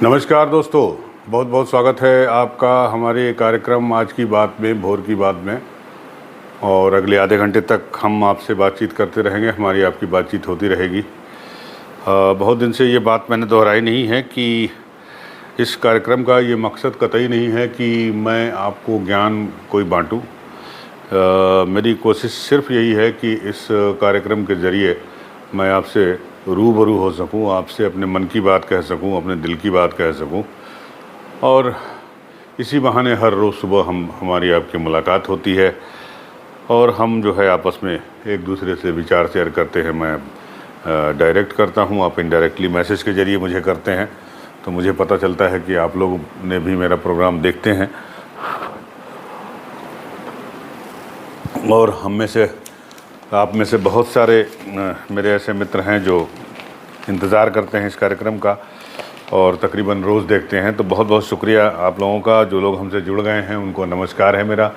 नमस्कार दोस्तों, बहुत बहुत स्वागत है आपका हमारे कार्यक्रम आज की बात में, भोर की बात में। और अगले आधे घंटे तक हम आपसे बातचीत करते रहेंगे, हमारी आपकी बातचीत होती रहेगी। बहुत दिन से ये बात मैंने दोहराई नहीं है कि इस कार्यक्रम का ये मकसद कतई नहीं है कि मैं आपको ज्ञान कोई बांटूं। मेरी कोशिश सिर्फ यही है कि इस कार्यक्रम के ज़रिए मैं आपसे रूबरू हो सकूं, आपसे अपने मन की बात कह सकूं, अपने दिल की बात कह सकूं। और इसी बहाने हर रोज़ सुबह हमारी आपकी मुलाकात होती है और हम जो है आपस में एक दूसरे से विचार शेयर करते हैं। मैं डायरेक्ट करता हूं, आप इनडायरेक्टली मैसेज के ज़रिए मुझे करते हैं, तो मुझे पता चलता है कि आप लोग ने भी मेरा प्रोग्राम देखते हैं। और आप में से बहुत सारे मेरे ऐसे मित्र हैं जो इंतज़ार करते हैं इस कार्यक्रम का और तकरीबन रोज़ देखते हैं। तो बहुत बहुत शुक्रिया आप लोगों का। जो लोग हमसे जुड़ गए हैं उनको नमस्कार है मेरा,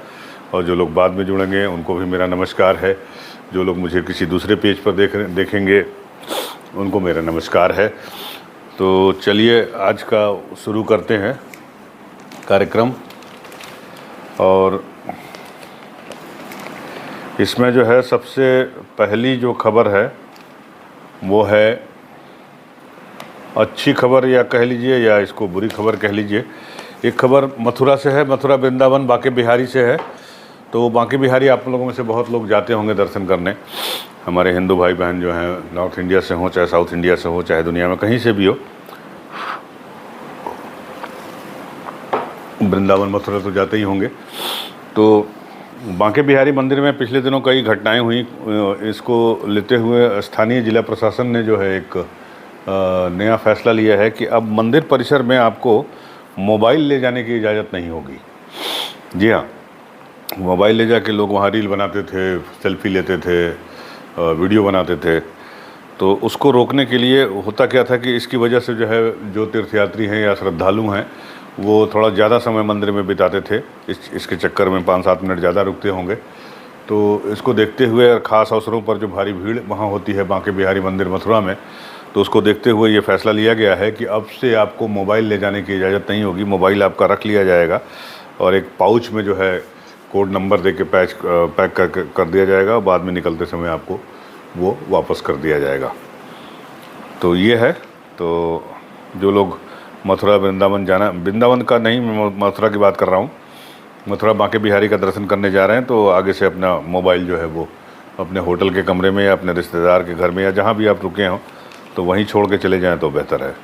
और जो लोग बाद में जुड़ेंगे उनको भी मेरा नमस्कार है। जो लोग मुझे किसी दूसरे पेज पर देखेंगे उनको मेरा नमस्कार है। तो चलिए आज का शुरू करते हैं कार्यक्रम। और इसमें जो है सबसे पहली जो खबर है वो है अच्छी खबर, या कह लीजिए या इसको बुरी खबर कह लीजिए। एक खबर मथुरा से है, मथुरा वृंदावन बांके बिहारी से है। तो बांके बिहारी आप लोगों में से बहुत लोग जाते होंगे दर्शन करने। हमारे हिंदू भाई बहन जो हैं, नॉर्थ इंडिया से हों चाहे साउथ इंडिया से हो, चाहे दुनिया में कहीं से भी हो, वृंदावन मथुरा तो जाते ही होंगे। तो बांके बिहारी मंदिर में पिछले दिनों कई घटनाएं हुई। इसको लेते हुए स्थानीय जिला प्रशासन ने जो है एक नया फैसला लिया है कि अब मंदिर परिसर में आपको मोबाइल ले जाने की इजाज़त नहीं होगी। जी हाँ, मोबाइल ले जाके लोग वहाँ रील बनाते थे, सेल्फी लेते थे, वीडियो बनाते थे। तो उसको रोकने के लिए होता क्या था कि इसकी वजह से जो है जो तीर्थयात्री हैं या श्रद्धालु हैं वो थोड़ा ज़्यादा समय मंदिर में बिताते थे। इसके चक्कर में 5-7 मिनट ज़्यादा रुकते होंगे। तो इसको देखते हुए ख़ास अवसरों पर जो भारी भीड़ वहाँ होती है बांके बिहारी मंदिर मथुरा में, तो उसको देखते हुए ये फैसला लिया गया है कि अब से आपको मोबाइल ले जाने की इजाज़त नहीं होगी। मोबाइल आपका रख लिया जाएगा और एक पाउच में जो है कोड नंबर दे के पैक कर दिया जाएगा। बाद में निकलते समय आपको वो वापस कर दिया जाएगा। तो ये है। तो जो लोग मथुरा वृंदावन वृंदावन का नहीं, मैं मथुरा की बात कर रहा हूँ, मथुरा बांके बिहारी का दर्शन करने जा रहे हैं, तो आगे से अपना मोबाइल जो है वो अपने होटल के कमरे में या अपने रिश्तेदार के घर में या जहाँ भी आप रुके हों तो वहीं छोड़ के चले जाएं तो बेहतर है।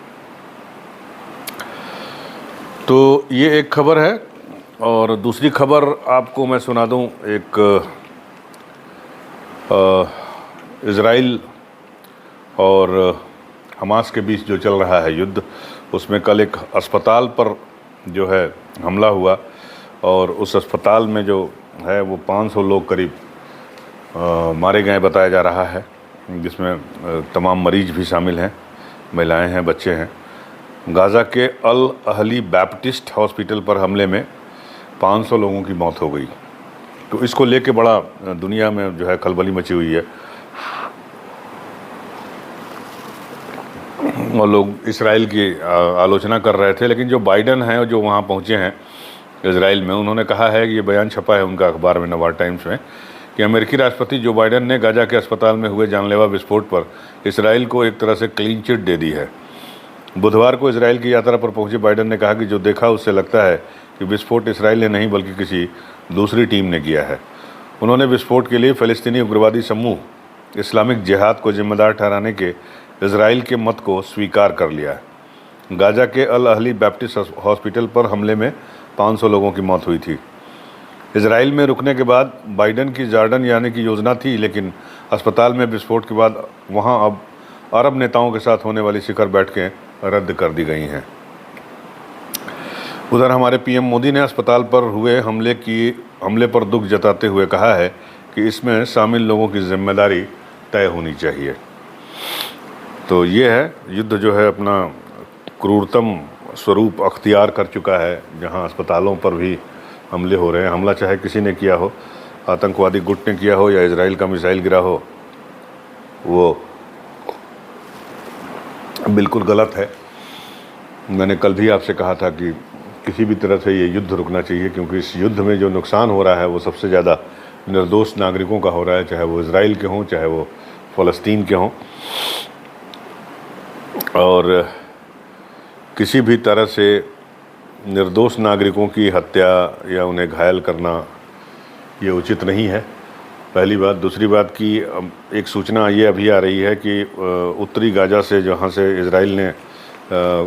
तो ये एक खबर है। और दूसरी खबर आपको मैं सुना दूं। एक इज़राइल और हमास के बीच जो चल रहा है युद्ध, उसमें कल एक अस्पताल पर जो है हमला हुआ और उस अस्पताल में जो है वो 500 लोग करीब मारे गए बताया जा रहा है, जिसमें तमाम मरीज भी शामिल हैं, महिलाएं हैं, बच्चे हैं। गाज़ा के अल अहली बैप्टिस्ट हॉस्पिटल पर हमले में 500 लोगों की मौत हो गई। तो इसको लेके बड़ा दुनिया में जो है खलबली मची हुई है और लोग इसराइल की आलोचना कर रहे थे। लेकिन जो बाइडन हैं जो वहाँ पहुँचे हैं इसराइल में, उन्होंने कहा है कि ये बयान छपा है उनका अखबार में, नवा टाइम्स में, कि अमेरिकी राष्ट्रपति जो बाइडन ने गाज़ा के अस्पताल में हुए जानलेवा विस्फोट पर इसराइल को एक तरह से क्लीन चिट दे दी है। बुधवार को इसराइल की यात्रा पर पहुंचे बाइडन ने कहा कि जो देखा उससे लगता है कि विस्फोट इसराइल ने नहीं बल्कि किसी दूसरी टीम ने किया है। उन्होंने विस्फोट के लिए फ़लस्तीनी उग्रवादी समूह इस्लामिक जिहाद को जिम्मेदार ठहराने के इसराइल के मत को स्वीकार कर लिया है। गाज़ा के अल अहली बैप्टिस्ट हॉस्पिटल पर हमले में 500 लोगों की मौत हुई थी। इसराइल में रुकने के बाद बाइडन की जॉर्डन जाने की योजना थी, लेकिन अस्पताल में विस्फोट के बाद वहां अब अरब नेताओं के साथ होने वाली शिखर बैठकें रद्द कर दी गई हैं। उधर हमारे पीएम मोदी ने अस्पताल पर हुए हमले पर दुख जताते हुए कहा है कि इसमें शामिल लोगों की जिम्मेदारी तय होनी चाहिए। तो ये है, युद्ध जो है अपना क्रूरतम स्वरूप अख्तियार कर चुका है, जहां अस्पतालों पर भी हमले हो रहे हैं। हमला चाहे किसी ने किया हो, आतंकवादी गुट ने किया हो या इजराइल का मिसाइल गिरा हो, वो बिल्कुल गलत है। मैंने कल भी आपसे कहा था कि किसी भी तरह से ये युद्ध रुकना चाहिए, क्योंकि इस युद्ध में जो नुकसान हो रहा है वो सबसे ज़्यादा निर्दोष नागरिकों का हो रहा है, चाहे वो इजराइल के हों चाहे वो फ़लस्तीन के हों। और किसी भी तरह से निर्दोष नागरिकों की हत्या या उन्हें घायल करना ये उचित नहीं है, पहली बात। दूसरी बात की एक सूचना ये अभी आ रही है कि उत्तरी गाजा से, जहाँ से इजराइल ने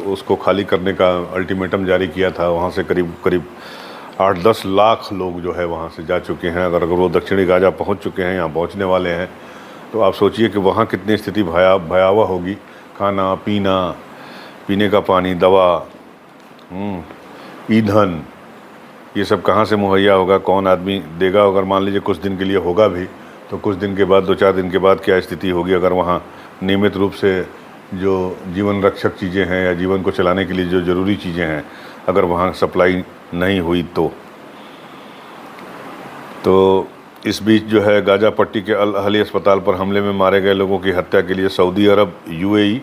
उसको खाली करने का अल्टीमेटम जारी किया था, वहाँ से करीब करीब 8-10 लाख लोग जो है वहाँ से जा चुके हैं। अगर वो दक्षिणी गाजा पहुँच चुके हैं, यहाँ पहुँचने वाले हैं, तो आप सोचिए कि वहाँ कितनी स्थिति भयावह होगी। खाना पीना, पीने का पानी, दवा, ईंधन, ये सब कहाँ से मुहैया होगा, कौन आदमी देगा? अगर मान लीजिए कुछ दिन के लिए होगा भी, तो कुछ दिन के बाद, 2-4 दिन के बाद क्या स्थिति होगी अगर वहाँ नियमित रूप से जो जीवन रक्षक चीज़ें हैं या जीवन को चलाने के लिए जो ज़रूरी चीज़ें हैं, अगर वहाँ सप्लाई नहीं हुई तो इस बीच जो है गाजा पट्टी के अल अहली अस्पताल पर हमले में मारे गए लोगों की हत्या के लिए सऊदी अरब, यूएई,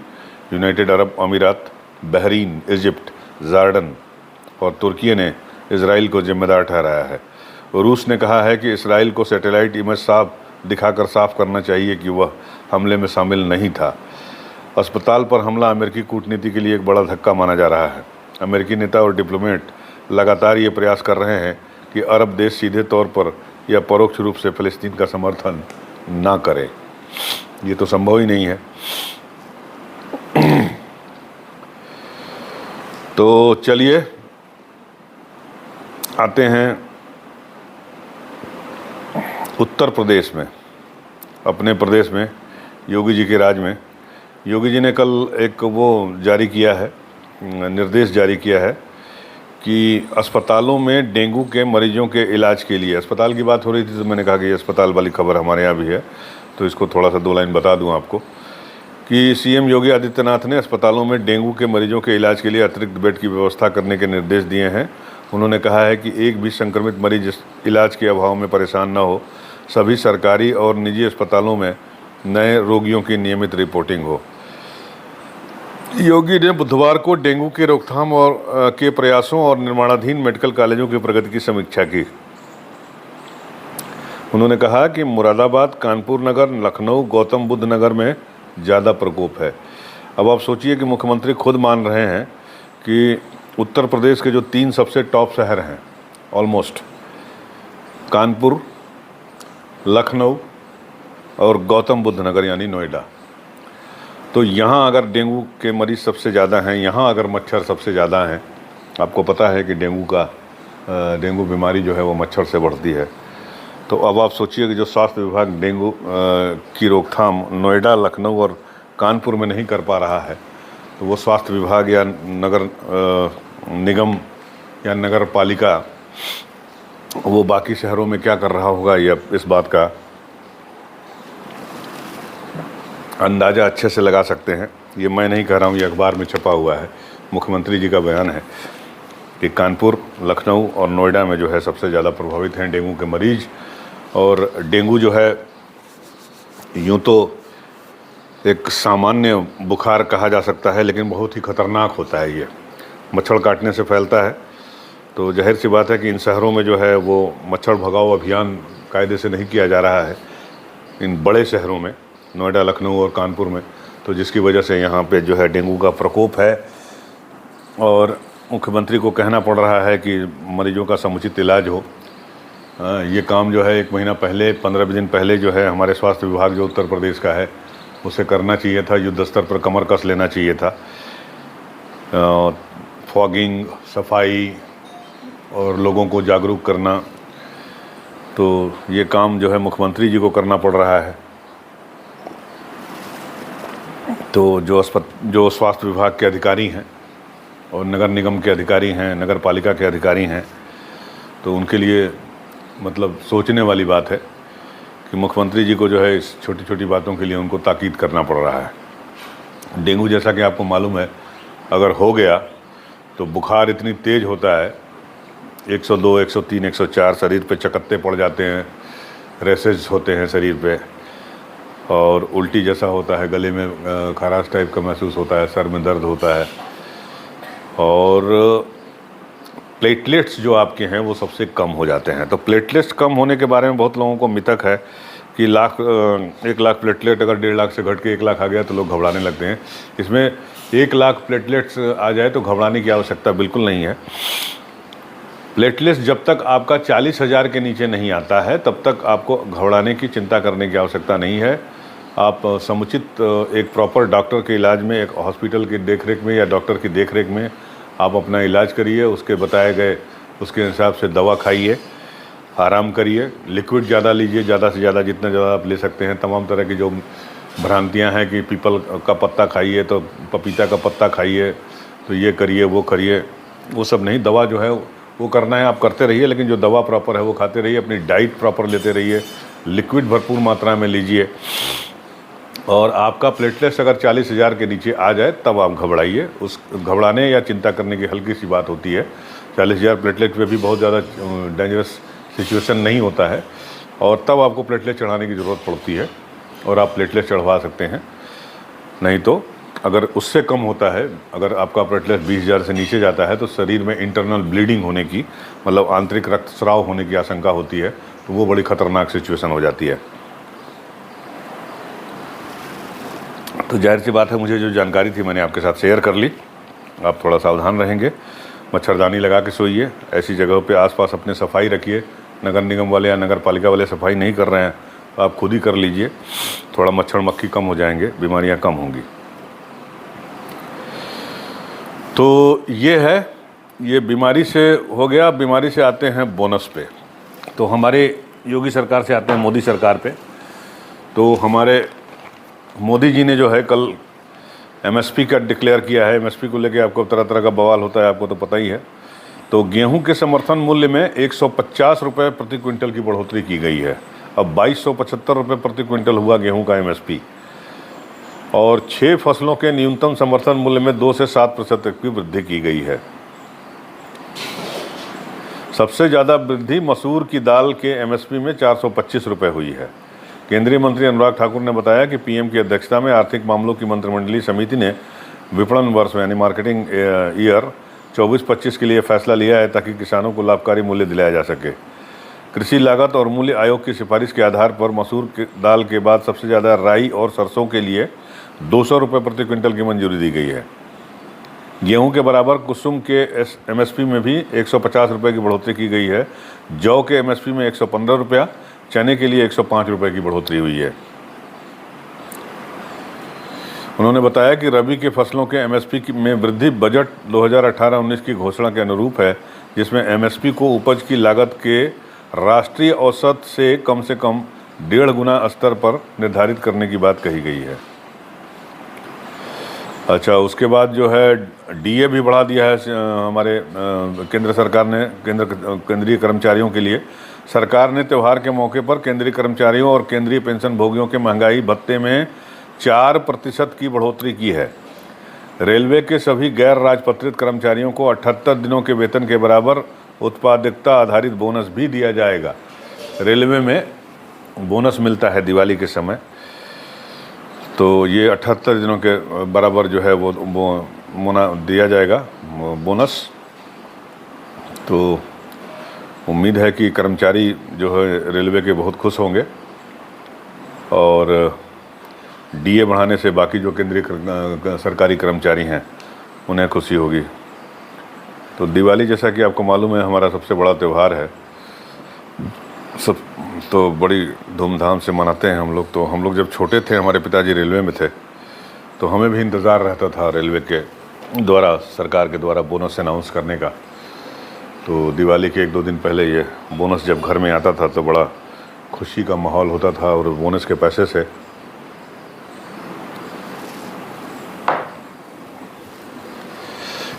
यूनाइटेड अरब अमीरात, बहरीन, इजिप्ट, जॉर्डन और तुर्की ने इजराइल को जिम्मेदार ठहराया है। रूस ने कहा है कि इजराइल को सैटेलाइट इमेज साफ दिखाकर साफ करना चाहिए कि वह हमले में शामिल नहीं था। अस्पताल पर हमला अमेरिकी कूटनीति के लिए एक बड़ा धक्का माना जा रहा है। अमेरिकी नेता और डिप्लोमेट लगातार ये प्रयास कर रहे हैं कि अरब देश सीधे तौर पर या परोक्ष रूप से फ़लस्तीन का समर्थन ना करें। ये तो संभव ही नहीं है। तो चलिए आते हैं उत्तर प्रदेश में, अपने प्रदेश में, योगी जी के राज में। योगी जी ने कल एक वो जारी किया है, निर्देश जारी किया है कि अस्पतालों में डेंगू के मरीजों के इलाज के लिए, अस्पताल की बात हो रही थी तो मैंने कहा कि ये अस्पताल वाली खबर हमारे यहाँ भी है, तो इसको थोड़ा सा 2 लाइन बता दूं आपको कि सीएम योगी आदित्यनाथ ने अस्पतालों में डेंगू के मरीजों के इलाज के लिए अतिरिक्त बेड की व्यवस्था करने के निर्देश दिए हैं। उन्होंने कहा है कि एक भी संक्रमित मरीज इलाज के अभाव में परेशान न हो। सभी सरकारी और निजी अस्पतालों में नए रोगियों की नियमित रिपोर्टिंग हो। योगी ने बुधवार को डेंगू के रोकथाम और के प्रयासों और निर्माणाधीन मेडिकल कॉलेजों की प्रगति की समीक्षा की। उन्होंने कहा कि मुरादाबाद, कानपुर नगर, लखनऊ, गौतम बुद्ध नगर में ज़्यादा प्रकोप है। अब आप सोचिए कि मुख्यमंत्री खुद मान रहे हैं कि उत्तर प्रदेश के जो 3 सबसे टॉप शहर हैं, ऑलमोस्ट कानपुर, लखनऊ और गौतम बुद्ध नगर यानी नोएडा, तो यहाँ अगर डेंगू के मरीज़ सबसे ज़्यादा हैं, यहाँ अगर मच्छर सबसे ज़्यादा हैं, आपको पता है कि डेंगू बीमारी जो है वो मच्छर से बढ़ती है। तो अब आप सोचिए कि जो स्वास्थ्य विभाग डेंगू की रोकथाम नोएडा, लखनऊ और कानपुर में नहीं कर पा रहा है, तो वो स्वास्थ्य विभाग या नगर निगम या नगर पालिका वो बाकी शहरों में क्या कर रहा होगा, ये इस बात का अंदाज़ा अच्छे से लगा सकते हैं। ये मैं नहीं कह रहा हूँ, ये अखबार में छपा हुआ है, मुख्यमंत्री जी का बयान है कि कानपुर, लखनऊ और नोएडा में जो है सबसे ज़्यादा प्रभावित हैं डेंगू के मरीज़। और डेंगू जो है यूँ तो एक सामान्य बुखार कहा जा सकता है, लेकिन बहुत ही ख़तरनाक होता है। ये मच्छर काटने से फैलता है, तो जाहिर सी बात है कि इन शहरों में जो है वो मच्छर भगाओ अभियान कायदे से नहीं किया जा रहा है, इन बड़े शहरों में, नोएडा, लखनऊ और कानपुर में, तो जिसकी वजह से यहाँ पे जो है डेंगू का प्रकोप है। और मुख्यमंत्री को कहना पड़ रहा है कि मरीजों का समुचित इलाज हो। ये काम जो है 1 महीना पहले, 15 दिन पहले जो है हमारे स्वास्थ्य विभाग जो उत्तर प्रदेश का है उसे करना चाहिए था, युद्ध स्तर पर कमर कस लेना चाहिए था। फॉगिंग, सफाई और लोगों को जागरूक करना, तो ये काम जो है मुख्यमंत्री जी को करना पड़ रहा है। तो जो स्वास्थ्य विभाग के अधिकारी हैं और नगर निगम के अधिकारी हैं, नगर पालिका के अधिकारी हैं, तो उनके लिए मतलब सोचने वाली बात है कि मुख्यमंत्री जी को जो है इस छोटी छोटी बातों के लिए उनको ताकीद करना पड़ रहा है। डेंगू जैसा कि आपको मालूम है, अगर हो गया तो बुखार इतनी तेज़ होता है, 102, 103, 104, शरीर पे चकत्ते पड़ जाते हैं, रैसेज होते हैं शरीर पे, और उल्टी जैसा होता है, गले में खराश टाइप का महसूस होता है, सर में दर्द होता है, और प्लेटलेट्स जो आपके हैं वो सबसे कम हो जाते हैं। तो प्लेटलेट्स कम होने के बारे में बहुत लोगों को मिथक है कि 1 लाख प्लेटलेट अगर 1.5 लाख से घट के 1 लाख आ गया तो लोग घबराने लगते हैं। इसमें 1 लाख प्लेटलेट्स आ जाए तो घबराने की आवश्यकता बिल्कुल नहीं है। प्लेटलेट्स जब तक आपका 40,000 के नीचे नहीं आता है तब तक आपको घबराने की चिंता करने की आवश्यकता नहीं है। आप समुचित एक प्रॉपर डॉक्टर के इलाज में, एक हॉस्पिटल की देखरेख में या डॉक्टर की देखरेख में आप अपना इलाज करिए, उसके बताए गए उसके हिसाब से दवा खाइए, आराम करिए, लिक्विड ज़्यादा लीजिए, ज़्यादा से ज़्यादा जितना ज़्यादा आप ले सकते हैं। तमाम तरह की जो भ्रांतियां हैं कि पीपल का पत्ता खाइए तो पपीता का पत्ता खाइए तो ये करिए वो करिए, वो सब नहीं। दवा जो है वो करना है आप करते रहिए, लेकिन जो दवा प्रॉपर है वो खाते रहिए, अपनी डाइट प्रॉपर लेते रहिए, लिक्विड भरपूर मात्रा में लीजिए। और आपका प्लेटलेट्स अगर 40,000 के नीचे आ जाए तब आप घबराइए। उस घबराने या चिंता करने की हल्की सी बात होती है। 40,000 प्लेटलेट पे भी बहुत ज़्यादा डेंजरस सिचुएशन नहीं होता है, और तब आपको प्लेटलेट चढ़ाने की ज़रूरत पड़ती है और आप प्लेटलेट चढ़वा सकते हैं। नहीं तो अगर उससे कम होता है, अगर आपका प्लेटलेट 20,000 से नीचे जाता है तो शरीर में इंटरनल ब्लीडिंग होने की, मतलब आंतरिक रक्तस्राव होने की आशंका होती है, तो वो बड़ी ख़तरनाक सिचुएशन हो जाती है। तो जाहिर सी बात है, मुझे जो जानकारी थी मैंने आपके साथ शेयर कर ली। आप थोड़ा सावधान रहेंगे, मच्छरदानी लगा के सोइए, ऐसी जगहों पे आसपास अपने सफाई रखिए। नगर निगम वाले या नगर पालिका वाले सफाई नहीं कर रहे हैं तो आप खुद ही कर लीजिए, थोड़ा मच्छर मक्खी कम हो जाएंगे, बीमारियां कम होंगी। तो ये है, ये बीमारी से हो गया। बीमारी से आते हैं बोनस पे। तो हमारे योगी सरकार से आते हैं मोदी सरकार पे। तो हमारे मोदी जी ने जो है कल एमएसपी का डिक्लेयर किया है। एमएसपी को लेके आपको तरह तरह का बवाल होता है, आपको तो पता ही है। तो गेहूं के समर्थन मूल्य में 150 रुपये प्रति क्विंटल की बढ़ोतरी की गई है। अब 2275 रुपये प्रति क्विंटल हुआ गेहूं का एमएसपी। और 6 फसलों के न्यूनतम समर्थन मूल्य में 2 से 7% तक की वृद्धि की गई है। सबसे ज़्यादा वृद्धि मसूर की दाल के एमएसपी में 425 रुपये हुई है। केंद्रीय मंत्री अनुराग ठाकुर ने बताया कि पीएम की अध्यक्षता में आर्थिक मामलों की मंत्रिमंडलीय समिति ने विपणन वर्ष यानी मार्केटिंग ईयर 24-25 के लिए फैसला लिया है ताकि किसानों को लाभकारी मूल्य दिलाया जा सके। कृषि लागत और मूल्य आयोग की सिफारिश के आधार पर मसूर की दाल के बाद सबसे ज़्यादा राई और सरसों के लिए 200 रुपये प्रति क्विंटल की मंजूरी दी गई है। गेहूं के बराबर कुसुम के एमएसपी में भी 150 रुपये की बढ़ोतरी की गई है। जौ के एमएसपी में 115 रुपया, चने के लिए 105 रुपये की बढ़ोतरी हुई है। उन्होंने बताया कि रबी के फसलों के एमएसपी में वृद्धि बजट 2018-19 की घोषणा के अनुरूप है, जिसमें एमएसपी को उपज की लागत के राष्ट्रीय औसत से कम 1.5 गुना स्तर पर निर्धारित करने की बात कही गई है। अच्छा, उसके बाद जो है डीए भी बढ़ा दिया है हमारे केंद्र सरकार ने। केंद्रीय कर्मचारियों के लिए सरकार ने त्यौहार के मौके पर केंद्रीय कर्मचारियों और केंद्रीय पेंशन भोगियों के महंगाई भत्ते में 4% की बढ़ोतरी की है। रेलवे के सभी गैर राजपत्रित कर्मचारियों को 78 दिनों के वेतन के बराबर उत्पादकता आधारित बोनस भी दिया जाएगा। रेलवे में बोनस मिलता है दिवाली के समय, तो ये 78 दिनों के बराबर जो है वो दिया जाएगा बोनस। तो उम्मीद है कि कर्मचारी जो है रेलवे के बहुत खुश होंगे, और डीए बढ़ाने से बाकी जो केंद्रीय सरकारी कर्मचारी हैं उन्हें खुशी होगी। तो दिवाली, जैसा कि आपको मालूम है, हमारा सबसे बड़ा त्यौहार है। सब तो बड़ी धूमधाम से मनाते हैं हम लोग। तो हम लोग जब छोटे थे, हमारे पिताजी रेलवे में थे, तो हमें भी इंतज़ार रहता था रेलवे के द्वारा, सरकार के द्वारा बोनस अनाउंस करने का। तो दिवाली के 1-2 दिन पहले ये बोनस जब घर में आता था तो बड़ा खुशी का माहौल होता था। और बोनस के पैसे से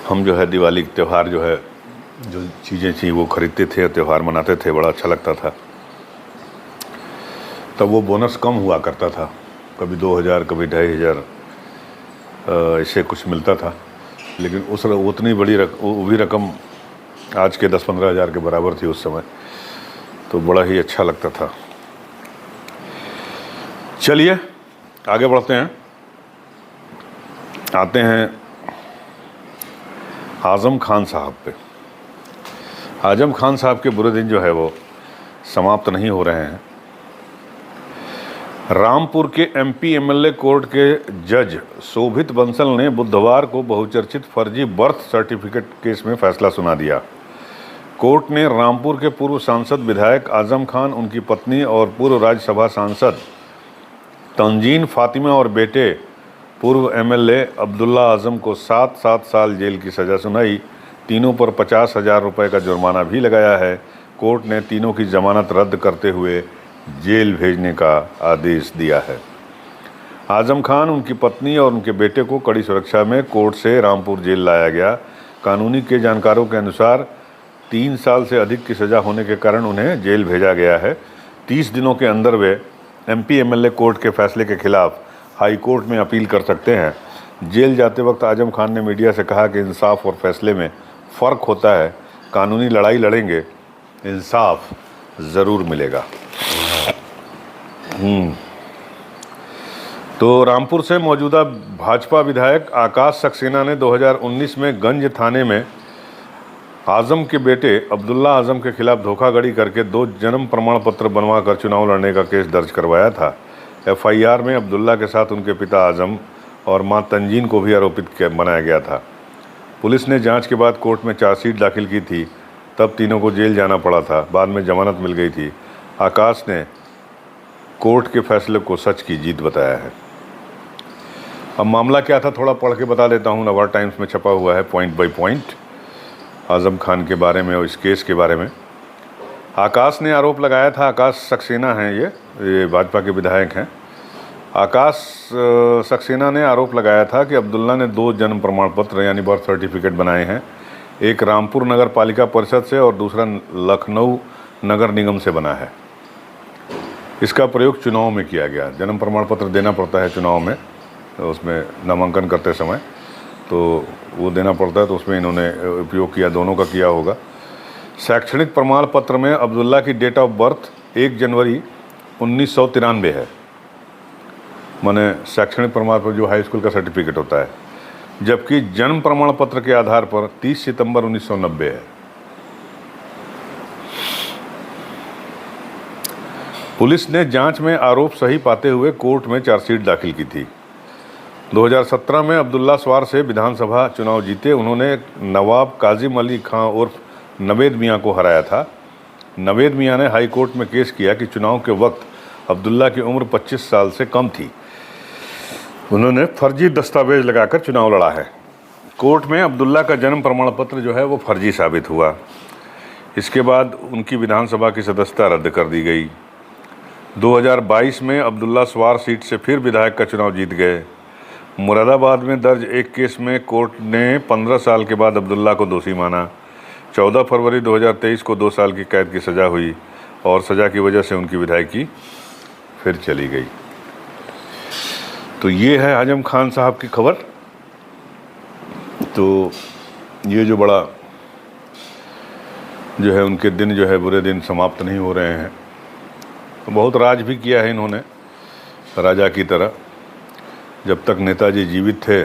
हम जो है दिवाली के त्यौहार जो है, जो चीज़ें थी वो ख़रीदते थे और त्यौहार मनाते थे, बड़ा अच्छा लगता था। तब वो बोनस कम हुआ करता था, कभी 2,000 कभी 2,500 ऐसे कुछ मिलता था। लेकिन उतनी बड़ी भी रकम आज के 10-15 हज़ार के बराबर थी उस समय। तो बड़ा ही अच्छा लगता था। चलिए आगे बढ़ते हैं। आते हैं आज़म खान साहब पे। आज़म खान साहब के बुरे दिन जो है वो समाप्त नहीं हो रहे हैं। रामपुर के एमपी एमएलए कोर्ट के जज शोभित बंसल ने बुधवार को बहुचर्चित फर्जी बर्थ सर्टिफिकेट केस में फैसला सुना दिया। कोर्ट ने रामपुर के पूर्व सांसद विधायक आज़म खान, उनकी पत्नी और पूर्व राज्यसभा सांसद तंजीन फातिमा और बेटे पूर्व एमएलए अब्दुल्ला आज़म को 7 साल जेल की सज़ा सुनाई। तीनों पर 50,000 रुपये का जुर्माना भी लगाया है। कोर्ट ने तीनों की जमानत रद्द करते हुए जेल भेजने का आदेश दिया है। आज़म खान, उनकी पत्नी और उनके बेटे को कड़ी सुरक्षा में कोर्ट से रामपुर जेल लाया गया। कानूनी के जानकारों के अनुसार 3 साल से अधिक की सज़ा होने के कारण उन्हें जेल भेजा गया है। 30 दिनों के अंदर वे एमपी एमएलए कोर्ट के फैसले के खिलाफ हाई कोर्ट में अपील कर सकते हैं। जेल जाते वक्त आज़म खान ने मीडिया से कहा कि इंसाफ और फैसले में फ़र्क होता है। कानूनी लड़ाई लड़ेंगे, इंसाफ ज़रूर मिलेगा। तो रामपुर से मौजूदा भाजपा विधायक आकाश सक्सेना ने 2019 में गंज थाने में आज़म के बेटे अब्दुल्ला आज़म के खिलाफ धोखाधड़ी करके 2 जन्म प्रमाण पत्र बनवाकर चुनाव लड़ने का केस दर्ज करवाया था। एफआईआर में अब्दुल्ला के साथ उनके पिता आज़म और मां तंजीन को भी आरोपित बनाया गया था। पुलिस ने जांच के बाद कोर्ट में चार्जशीट दाखिल की थी, तब तीनों को जेल जाना पड़ा था। बाद में जमानत मिल गई थी। आकाश ने कोर्ट के फैसले को सच की जीत बताया है। अब मामला क्या था थोड़ा पढ़ के बता देता हूँ। नवाब टाइम्स में छपा हुआ है point by point Azam Khan के बारे में और इस केस के बारे में। आकाश ने आरोप लगाया था, आकाश सक्सेना हैं, ये भाजपा के विधायक हैं। आकाश सक्सेना ने आरोप लगाया था कि अब्दुल्ला ने 2 जन्म प्रमाण पत्र यानी बर्थ सर्टिफिकेट बनाए हैं। एक रामपुर नगर पालिका परिषद से और दूसरा लखनऊ नगर निगम से बना है। इसका प्रयोग चुनाव में किया गया। जन्म प्रमाण पत्र देना पड़ता है चुनाव में, तो उसमें नामांकन करते समय तो वो देना पड़ता है, तो उसमें इन्होंने उपयोग किया, दोनों का किया होगा। शैक्षणिक प्रमाण पत्र में अब्दुल्ला की डेट ऑफ बर्थ 1 जनवरी 1993 है। माने शैक्षणिक प्रमाण पत्र जो हाई स्कूल का सर्टिफिकेट होता है, जबकि जन्म प्रमाण पत्र के आधार पर 30 सितंबर 1990 है। पुलिस ने जांच में आरोप सही पाते हुए कोर्ट में चार्जशीट दाखिल की थी। 2017 में अब्दुल्ला स्वार से विधानसभा चुनाव जीते। उन्होंने नवाब काजिम अली खां उर्फ नवेद मियां को हराया था। नवेद मियां ने हाई कोर्ट में केस किया कि चुनाव के वक्त अब्दुल्ला की उम्र 25 साल से कम थी। उन्होंने फर्जी दस्तावेज लगाकर चुनाव लड़ा है। कोर्ट में अब्दुल्ला का जन्म प्रमाण पत्र जो है वो फर्जी साबित हुआ। इसके बाद उनकी विधानसभा की सदस्यता रद्द कर दी गई। 2022 में अब्दुल्ला स्वार सीट से फिर विधायक का चुनाव जीत गए। मुरादाबाद में दर्ज एक केस में कोर्ट ने 15 साल के बाद अब्दुल्ला को दोषी माना। 14 फरवरी 2023 को 2 साल की कैद की सज़ा हुई और सज़ा की वजह से उनकी विधायकी फिर चली गई। तो ये है आज़म खान साहब की खबर। तो ये जो बड़ा जो है उनके दिन जो है बुरे दिन समाप्त नहीं हो रहे हैं। तो बहुत राज भी किया है इन्होंने राजा की तरह। जब तक नेताजी जीवित थे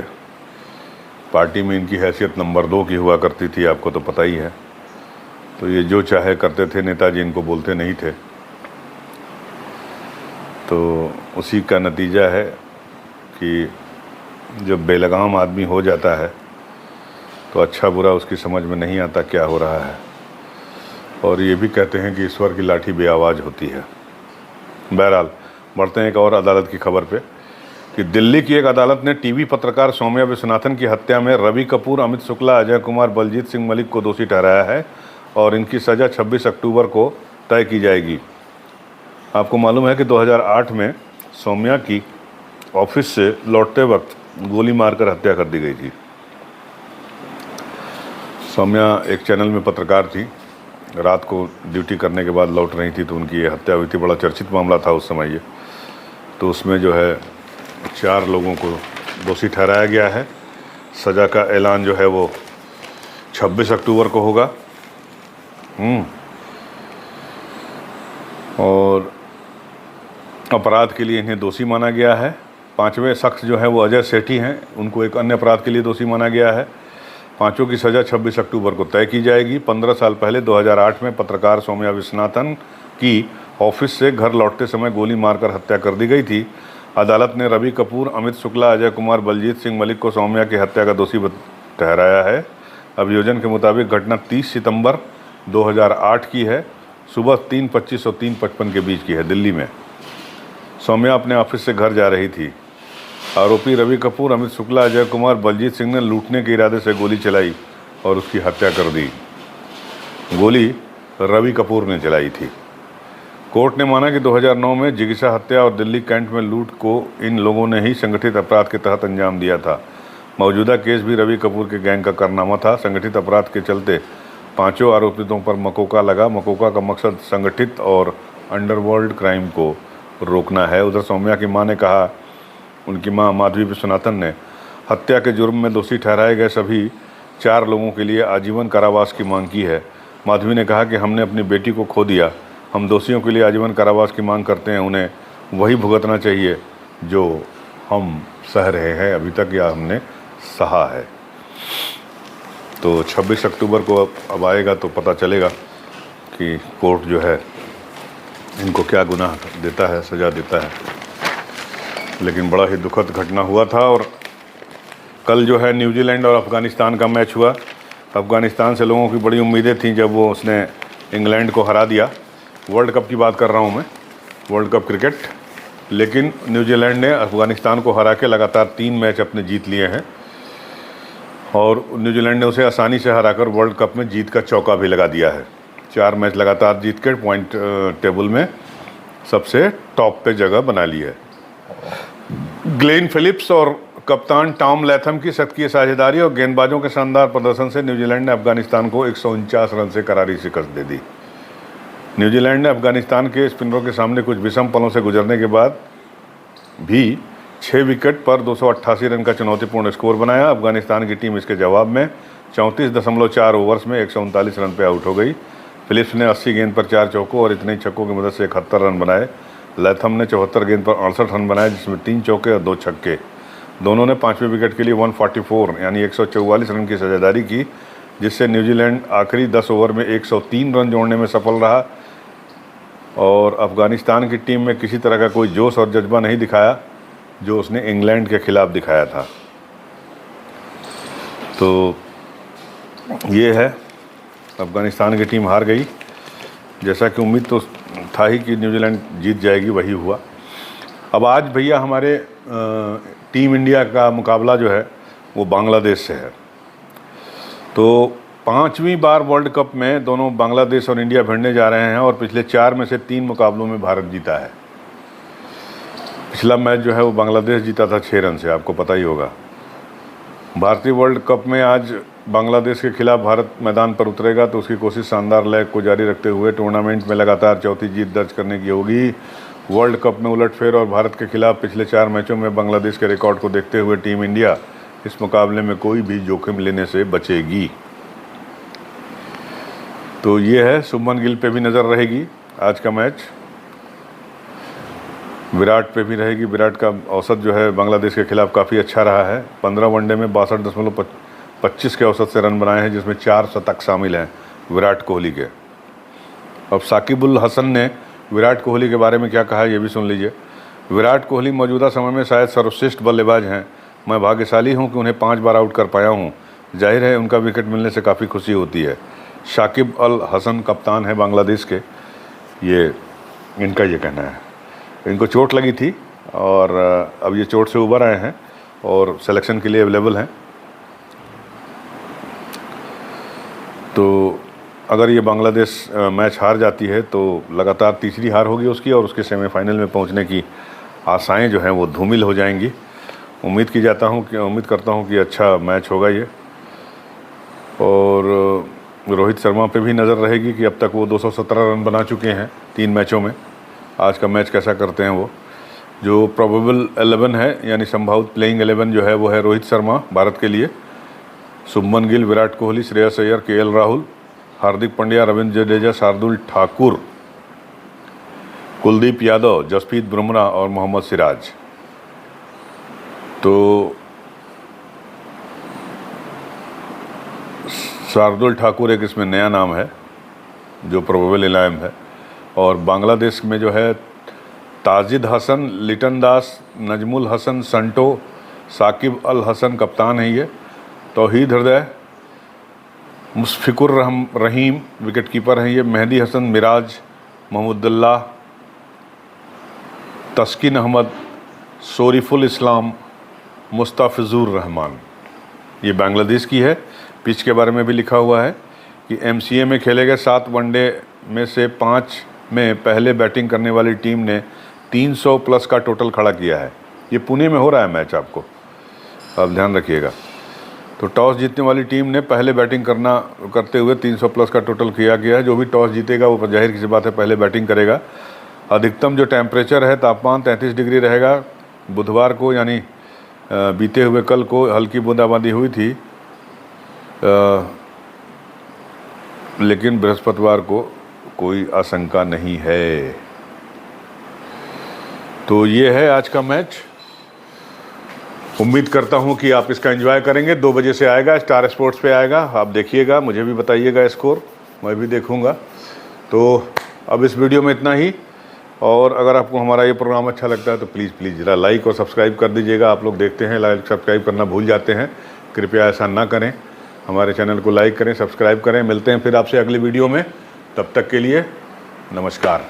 पार्टी में इनकी हैसियत नंबर 2 की हुआ करती थी, आपको तो पता ही है। तो ये जो चाहे करते थे, नेताजी इनको बोलते नहीं थे। तो उसी का नतीजा है कि जब बेलगाम आदमी हो जाता है तो अच्छा बुरा उसकी समझ में नहीं आता क्या हो रहा है। और ये भी कहते हैं कि ईश्वर की लाठी बेआवाज़ होती है। बहरहाल बढ़ते हैं एक और अदालत की खबर पे कि दिल्ली की एक अदालत ने टीवी पत्रकार सौम्या विश्वनाथन की हत्या में रवि कपूर, अमित शुक्ला, अजय कुमार, बलजीत सिंह मलिक को दोषी ठहराया है और इनकी सज़ा 26 अक्टूबर को तय की जाएगी। आपको मालूम है कि 2008 में सौम्या की ऑफिस से लौटते वक्त गोली मारकर हत्या कर दी गई थी। सौम्या एक चैनल में पत्रकार थी। रात को ड्यूटी करने के बाद लौट रही थी तो उनकी ये हत्या हुई थी। बड़ा चर्चित मामला था उस समय ये। तो उसमें जो है 4 लोगों को दोषी ठहराया गया है। सज़ा का ऐलान जो है वो 26 अक्टूबर को होगा। और अपराध के लिए इन्हें दोषी माना गया है। 5वें शख्स जो है वो अजय सेठी हैं, उनको एक अन्य अपराध के लिए दोषी माना गया है। पांचों की सज़ा 26 अक्टूबर को तय की जाएगी। 15 साल पहले 2008 में पत्रकार सौम्या विश्वनाथन की ऑफिस से घर लौटते समय गोली मारकर हत्या कर दी गई थी। अदालत ने रवि कपूर, अमित शुक्ला, अजय कुमार, बलजीत सिंह मलिक को सौम्या की हत्या का दोषी ठहराया है। अभियोजन के मुताबिक घटना 30 सितंबर 2008 की है। सुबह 3:25 और 3:55 के बीच की है, दिल्ली में। सौम्या अपने ऑफिस से घर जा रही थी। आरोपी रवि कपूर, अमित शुक्ला, अजय कुमार, बलजीत सिंह ने लूटने के इरादे से गोली चलाई और उसकी हत्या कर दी। गोली रवि कपूर ने चलाई थी। कोर्ट ने माना कि 2009 में जिगीशा हत्या और दिल्ली कैंट में लूट को इन लोगों ने ही संगठित अपराध के तहत अंजाम दिया था। मौजूदा केस भी रवि कपूर के गैंग का कारनामा था। संगठित अपराध के चलते पांचों आरोपितों पर मकोका लगा। मकोका का मकसद संगठित और अंडरवर्ल्ड क्राइम को रोकना है। उधर सौम्या की मां ने कहा, उनकी मां माधवी विश्वनाथन ने हत्या के जुर्म में दोषी ठहराए गए सभी 4 लोगों के लिए आजीवन कारावास की मांग की है। माधवी ने कहा कि हमने अपनी बेटी को खो दिया। हम दोषियों के लिए आजीवन कारावास की मांग करते हैं। उन्हें वही भुगतना चाहिए जो हम सह रहे हैं अभी तक या हमने सहा है। तो 26 अक्टूबर को अब आएगा तो पता चलेगा कि कोर्ट जो है इनको क्या गुनाह देता है, सज़ा देता है। लेकिन बड़ा ही दुखद घटना हुआ था। और कल जो है न्यूजीलैंड और अफ़गानिस्तान का मैच हुआ। अफ़गानिस्तान से लोगों की बड़ी उम्मीदें थीं जब उसने इंग्लैंड को हरा दिया। वर्ल्ड कप की बात कर रहा हूँ मैं, वर्ल्ड कप क्रिकेट। लेकिन न्यूजीलैंड ने अफ़गानिस्तान को हरा के लगातार 3 मैच अपने जीत लिए हैं और न्यूजीलैंड ने उसे आसानी से हराकर वर्ल्ड कप में जीत का चौका भी लगा दिया है। 4 मैच लगातार जीत कर पॉइंट टेबल में सबसे टॉप पे जगह बना ली है। ग्लेन फिलिप्स और कप्तान टॉम लैथम की शतकीय साझेदारी और गेंदबाजों के शानदार प्रदर्शन से न्यूजीलैंड ने अफगानिस्तान को 149 रन से करारी शिकस्त दे दी। न्यूजीलैंड ने अफगानिस्तान के स्पिनरों के सामने कुछ विषम पलों से गुजरने के बाद भी 6 विकेट पर 288 रन का चुनौतीपूर्ण स्कोर बनाया। अफगानिस्तान की टीम इसके जवाब में 34.4 ओवर्स में 139 रन पर आउट हो गई। फिलिप्स ने 80 गेंद पर 4 चौकों और इतने ही छक्कों की मदद से 71 रन बनाए। लैथम ने 74 गेंद पर 68 रन बनाए, जिसमें 3 चौके और 2 छक्के। दोनों ने 5वें विकेट के लिए 144 यानी 144 रन की साझेदारी की, जिससे न्यूजीलैंड आखिरी 10 ओवर में 103 रन जोड़ने में सफल रहा। और अफ़गानिस्तान की टीम में किसी तरह का कोई जोश और जज्बा नहीं दिखाया जो उसने इंग्लैंड के खिलाफ दिखाया था। तो ये है, अफ़गानिस्तान की टीम हार गई। जैसा कि उम्मीद तो था ही कि न्यूजीलैंड जीत जाएगी, वही हुआ। अब आज भैया हमारे टीम इंडिया का मुकाबला जो है वो बांग्लादेश से है। तो 5वीं बार वर्ल्ड कप में दोनों बांग्लादेश और इंडिया भिड़ने जा रहे हैं और पिछले 4 में से 3 मुकाबलों में भारत जीता है। पिछला मैच जो है वो बांग्लादेश जीता था 6 रन से, आपको पता ही होगा। भारतीय वर्ल्ड कप में आज बांग्लादेश के खिलाफ भारत मैदान पर उतरेगा तो उसकी कोशिश शानदार लय को जारी रखते हुए टूर्नामेंट में लगातार 4थी जीत दर्ज करने की होगी। वर्ल्ड कप में उलटफेर और भारत के खिलाफ पिछले 4 मैचों में बांग्लादेश के रिकॉर्ड को देखते हुए टीम इंडिया इस मुकाबले में कोई भी जोखिम लेने से बचेगी। तो ये है, शुभमन गिल पे भी नज़र रहेगी आज का मैच, विराट पे भी रहेगी। विराट का औसत जो है बांग्लादेश के खिलाफ काफ़ी अच्छा रहा है। 15 वनडे में 62.25 के औसत से रन बनाए हैं, जिसमें 4 शतक शामिल हैं विराट कोहली के। अब साकिब अल हसन ने विराट कोहली के बारे में क्या कहा ये भी सुन लीजिए। विराट कोहली मौजूदा समय में शायद सर्वश्रेष्ठ बल्लेबाज हैं। मैं भाग्यशाली हूं कि उन्हें 5 बार आउट कर पाया हूं। जाहिर है उनका विकेट मिलने से काफ़ी खुशी होती है। साकिब अल हसन कप्तान है बांग्लादेश के, ये इनका ये कहना है। इनको चोट लगी थी और अब ये चोट से उबर आए हैं और सिलेक्शन के लिए अवेलेबल हैं। तो अगर ये बांग्लादेश मैच हार जाती है तो लगातार तीसरी हार होगी उसकी और उसके सेमीफाइनल में पहुंचने की आशाएं जो हैं वो धूमिल हो जाएंगी। उम्मीद करता हूं कि अच्छा मैच होगा ये। और रोहित शर्मा पे भी नज़र रहेगी कि अब तक वो 217 रन बना चुके हैं 3 मैचों में। आज का मैच कैसा करते हैं वो। जो प्रोबेबल 11 है यानी संभावित प्लेइंग 11 जो है वो है रोहित शर्मा भारत के लिए, शुभमन गिल, विराट कोहली, श्रेयस अय्यर, KL राहुल, हार्दिक पांड्या, रविंद्र जडेजा, शार्दुल ठाकुर, कुलदीप यादव, जसप्रीत बुमराह और मोहम्मद सिराज। तो शार्दुल ठाकुर एक इसमें नया नाम है जो प्रोबेबल इनाम है। और बांग्लादेश में जो है ताजिद हसन, लिटन दास, नजमुल हसन संटो, साकिब अल हसन कप्तान है ये। तौहीद हृदय, मुशफिकुर रहीम विकेट कीपर हैं ये। मेहदी हसन मिराज, महमूदुल्लाह, तस्किन अहमद, शोरिफुल इस्लाम, मुस्ताफिजुर रहमान। ये बांग्लादेश की है। पिच के बारे में भी लिखा हुआ है कि MCA में खेले गए 7 वनडे में से 5 में पहले बैटिंग करने वाली टीम ने 300 प्लस का टोटल खड़ा किया है। ये पुणे में हो रहा है मैच, आपको आप ध्यान रखिएगा। तो टॉस जीतने वाली टीम ने पहले बैटिंग करते हुए 300 प्लस का टोटल किया गया है। जो भी टॉस जीतेगा वो जाहिर सी बात है पहले बैटिंग करेगा। अधिकतम जो टेम्परेचर है, तापमान 33 डिग्री रहेगा। बुधवार को यानी बीते हुए कल को हल्की बूंदाबांदी हुई थी, लेकिन बृहस्पतिवार को कोई आशंका नहीं है। तो ये है आज का मैच। उम्मीद करता हूँ कि आप इसका एंजॉय करेंगे। 2 बजे से आएगा, स्टार स्पोर्ट्स पे आएगा। आप देखिएगा, मुझे भी बताइएगा स्कोर, मैं भी देखूँगा। तो अब इस वीडियो में इतना ही। और अगर आपको हमारा ये प्रोग्राम अच्छा लगता है तो प्लीज़ ज़रा लाइक और सब्सक्राइब कर दीजिएगा। आप लोग देखते हैं, लाइक सब्सक्राइब करना भूल जाते हैं, कृपया ऐसा ना करें। हमारे चैनल को लाइक करें, सब्सक्राइब करें। मिलते हैं फिर आपसे अगली वीडियो में। तब तक के लिए नमस्कार।